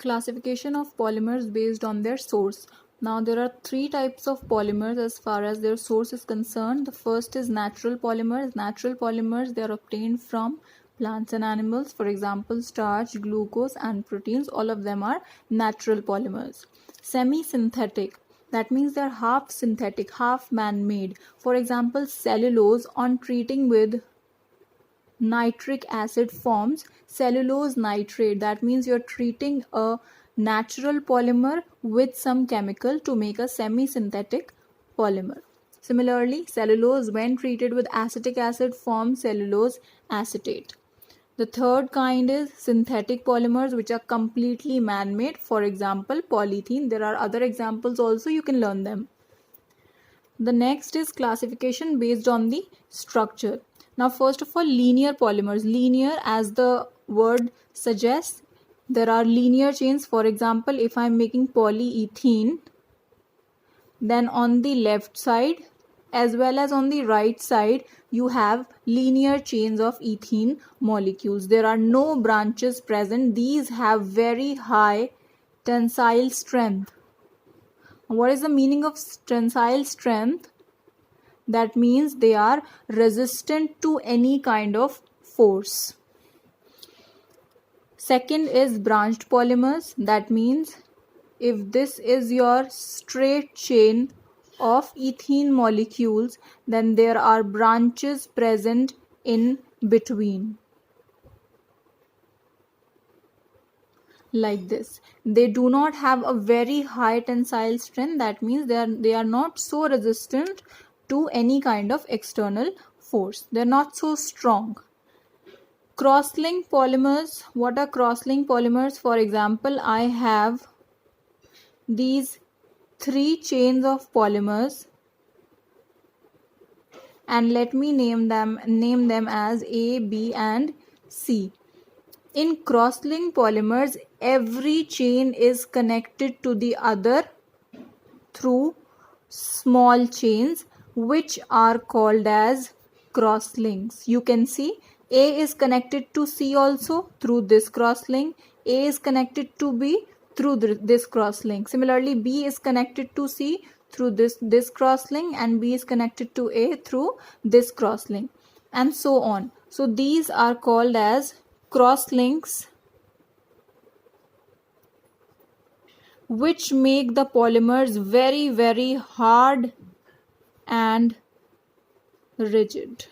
Classification of polymers based on their source. Now there are three types of polymers as far as their source is concerned. The first is natural polymers. Natural polymers, they are obtained from plants and animals. For example, starch, glucose and proteins, all of them are natural polymers. Semi-synthetic, that means they are half synthetic, half man-made. For example, cellulose, on treating with nitric acid, forms cellulose nitrate. That means you're treating a natural polymer with some chemical to make a semi-synthetic polymer. Similarly, cellulose, when treated with acetic acid, forms cellulose acetate. The third kind is synthetic polymers, which are completely man-made. For example, polythene. There are other examples also, you can learn them. The next is classification based on the structure. Now, first of all, linear polymers. Linear, as the word suggests, there are linear chains. For example, if I am making polyethylene, then on the left side as well as on the right side, you have linear chains of ethene molecules. There are no branches present. These have very high tensile strength. What is the meaning of tensile strength? That means they are resistant to any kind of force. Second is branched polymers. That means if this is your straight chain of ethene molecules, then there are branches present in between. Like this. They do not have a very high tensile strength. That means they are not so resistant to any kind of external force. They are not so strong. Cross-linked polymers. What are cross-linked polymers? For example, I have these three chains of polymers, and let me name them as A, B and C. In cross-linked polymers, every chain is connected to the other through small chains, which are called as cross links. You can see A is connected to C also through this cross link. A is connected to B through this cross link. Similarly, B is connected to C through this cross link, and B is connected to A through this cross link, and so on. So these are called as cross links, which make the polymers very, very hard and rigid.